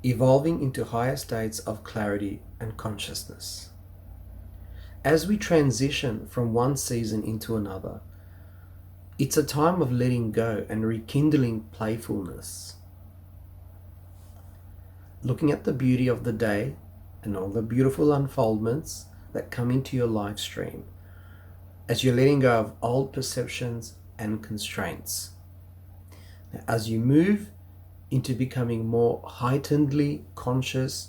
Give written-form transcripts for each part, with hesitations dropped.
evolving into higher states of clarity and consciousness. As we transition from one season into another, it's a time of letting go and rekindling playfulness. Looking at the beauty of the day and all the beautiful unfoldments that come into your live stream as you're letting go of old perceptions and constraints. Now, as you move into becoming more heightenedly conscious,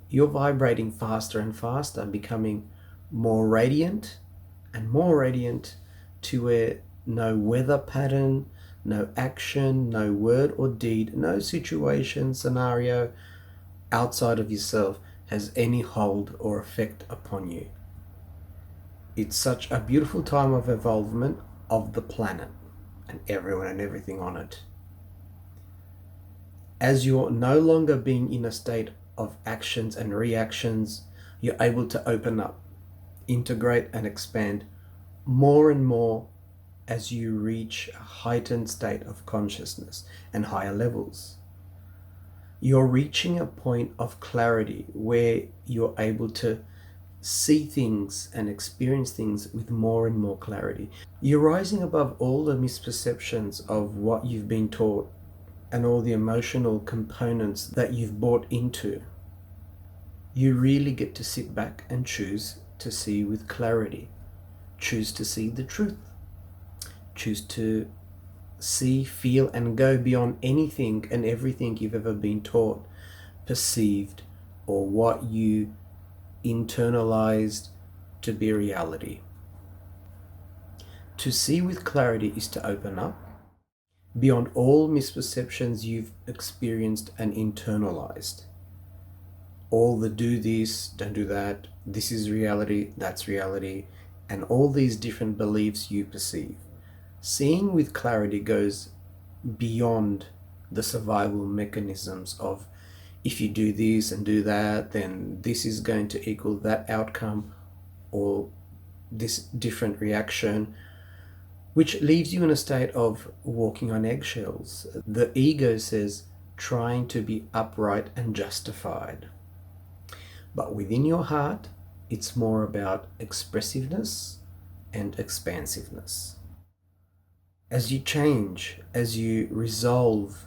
you're vibrating faster and faster, becoming more radiant and more radiant to where no weather pattern, no action, no word or deed, no situation, scenario outside of yourself has any hold or effect upon you. It's such a beautiful time of evolvement of the planet and everyone and everything on it. As you're no longer being in a state of actions and reactions, you're able to open up, integrate and expand more and more as you reach a heightened state of consciousness and higher levels. You're reaching a point of clarity where you're able to see things and experience things with more and more clarity. You're rising above all the misperceptions of what you've been taught and all the emotional components that you've bought into. You really get to sit back and choose to see with clarity. Choose to see the truth. Choose to see, feel, and go beyond anything and everything you've ever been taught, perceived, or what you internalized to be reality. To see with clarity is to open up beyond all misperceptions you've experienced and internalized. All the do this, don't do that, this is reality, that's reality, and all these different beliefs you perceive. Seeing with clarity goes beyond the survival mechanisms of if you do this and do that, then this is going to equal that outcome or this different reaction, which leaves you in a state of walking on eggshells. The ego says trying to be upright and justified. But within your heart, it's more about expressiveness and expansiveness. As you change, as you resolve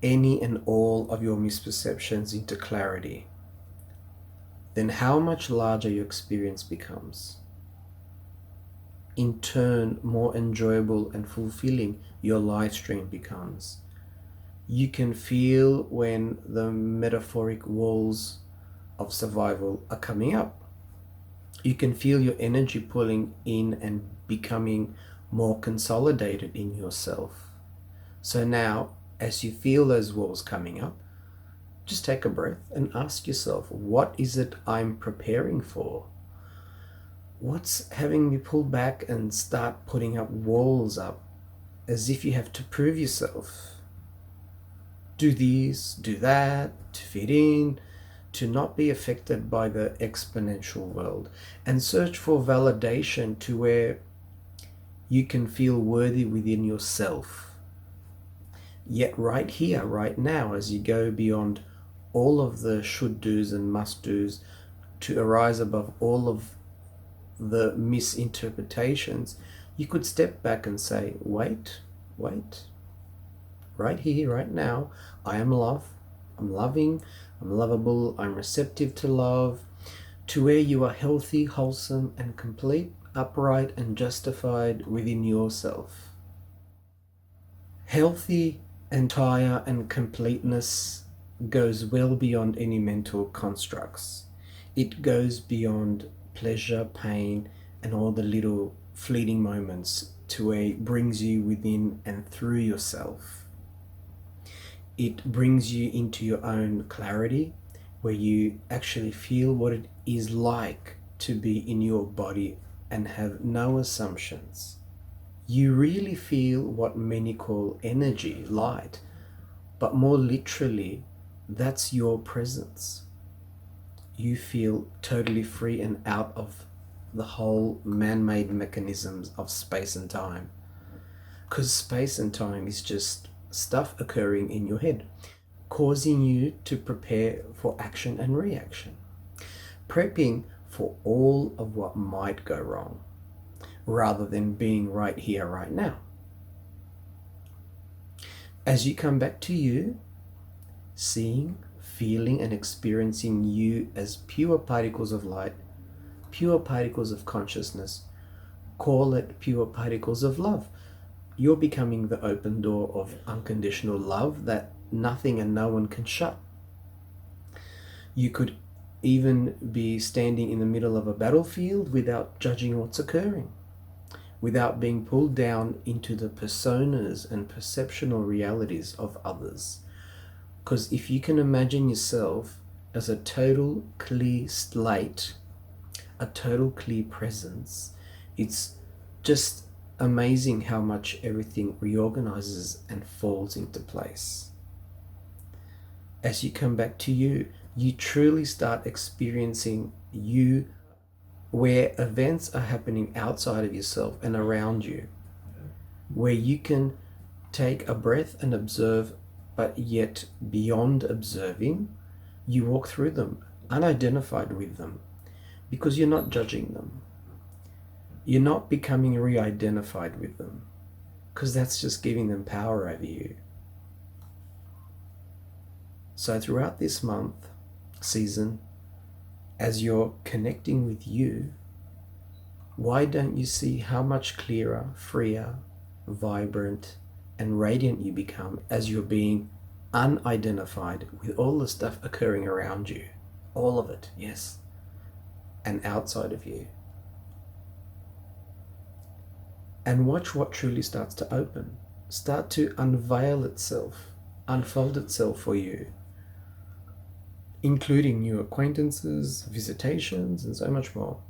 any and all of your misperceptions into clarity, then how much larger your experience becomes. In turn, more enjoyable and fulfilling your live stream becomes. You can feel when the metaphoric walls of survival are coming up. You can feel your energy pulling in and becoming more consolidated in yourself. So now, as you feel those walls coming up, just take a breath and ask yourself, what is it I'm preparing for? What's having me pull back and start putting up walls up as if you have to prove yourself? Do this, do that, to fit in, to not be affected by the exponential world, and search for validation to where you can feel worthy within yourself. Yet right here, right now, as you go beyond all of the should do's and must do's to arise above all of the misinterpretations, you could step back and say, wait, right here, right now, I am love, I'm loving, I'm lovable, I'm receptive to love, to where you are healthy, wholesome, and complete, upright, and justified within yourself. Healthy, entire, and completeness goes well beyond any mental constructs. It goes beyond pleasure, pain, and all the little fleeting moments to where it brings you within and through yourself. It brings you into your own clarity, where you actually feel what it is like to be in your body and have no assumptions. You really feel what many call energy, light, but more literally, that's your presence. You feel totally free and out of the whole man-made mechanisms of space and time. Because space and time is just stuff occurring in your head. causing you to prepare for action and reaction, prepping for all of what might go wrong, rather than being right here, right now. As you come back to you, seeing, feeling, and experiencing you as pure particles of light, pure particles of consciousness, call it pure particles of love. You're becoming the open door of unconditional love that nothing and no one can shut. You could even be standing in the middle of a battlefield without judging what's occurring, without being pulled down into the personas and perceptual realities of others. Because if you can imagine yourself as a total clear slate, a total clear presence, it's just amazing how much everything reorganizes and falls into place. As you come back to you, you truly start experiencing you, where events are happening outside of yourself and around you, where you can take a breath and observe, but yet beyond observing, you walk through them, unidentified with them, because you're not judging them. You're not becoming re-identified with them, because that's just giving them power over you. So throughout this month, season, as you're connecting with you, why don't you see how much clearer, freer, vibrant, and radiant you become as you're being unidentified with all the stuff occurring around you? All of it, yes, and outside of you. And watch what truly starts to open, start to unveil itself, unfold itself for you, including new acquaintances, visitations, and so much more.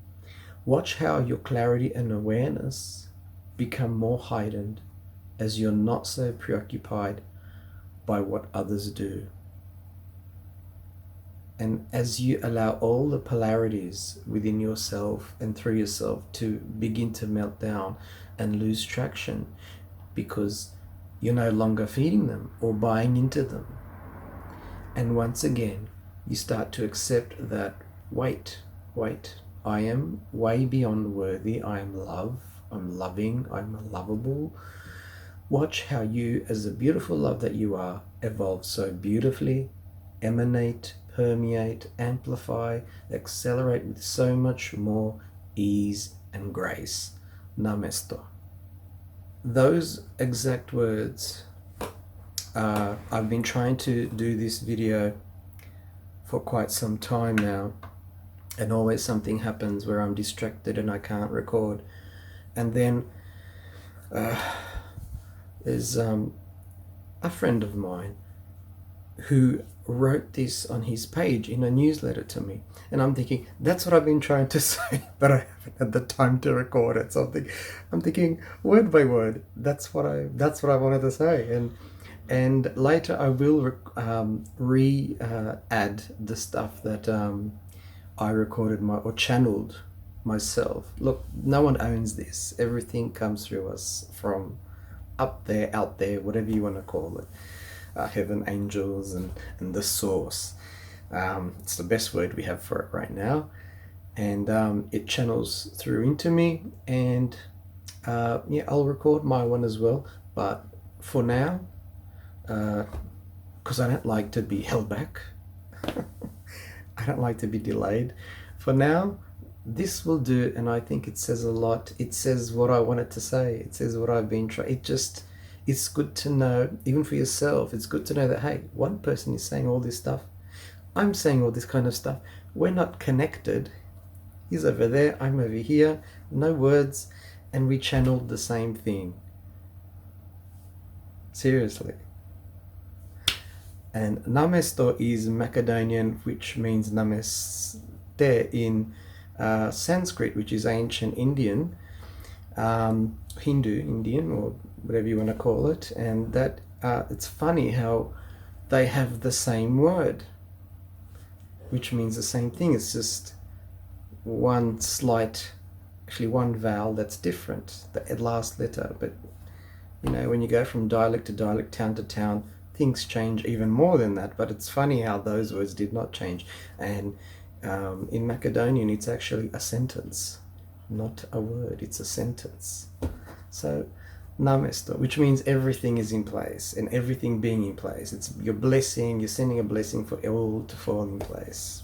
Watch how your clarity and awareness become more heightened as you're not so preoccupied by what others do. And as you allow all the polarities within yourself and through yourself to begin to melt down and lose traction, because you're no longer feeding them or buying into them. And once again, you start to accept that, wait, I am way beyond worthy. I am love, I'm loving, I'm lovable. Watch how you, as the beautiful love that you are, evolve so beautifully, emanate, permeate, amplify, accelerate with so much more ease and grace. Namaste. Those exact words, I've been trying to do this video for quite some time now, and always something happens where I'm distracted and I can't record. And then there's a friend of mine who wrote this on his page in a newsletter to me, and I'm thinking, that's what I've been trying to say, but I haven't had the time to record it. So I'm thinking word by word, that's what I wanted to say. And later I will add the stuff that I recorded or channeled myself. Look, no one owns this. Everything comes through us from up there, out there, whatever you want to call it. Heaven, angels, and the source. It's the best word we have for it right now. And it channels through into me. And yeah, I'll record my one as well. But for now, because I don't like to be held back. I don't like to be delayed. For now, this will do it, and I think it says a lot. It says what I wanted to say. It says what I've been trying. It's good to know, even for yourself, it's good to know that, hey, one person is saying all this stuff. I'm saying all this kind of stuff. We're not connected. He's over there, I'm over here, no words, and we channeled the same thing. Seriously. And Namaste is Macedonian, which means Namaste in Sanskrit, which is ancient Indian, Hindu Indian, or whatever you want to call it. And that it's funny how they have the same word, which means the same thing. It's just one vowel that's different, the last letter. But you know, when you go from dialect to dialect, town to town, things change even more than that. But it's funny how those words did not change. And in Macedonian, it's actually a sentence, not a word, it's a sentence. So, Namesto, which means everything is in place, and everything being in place. It's your blessing, you're sending a blessing for it all to fall in place.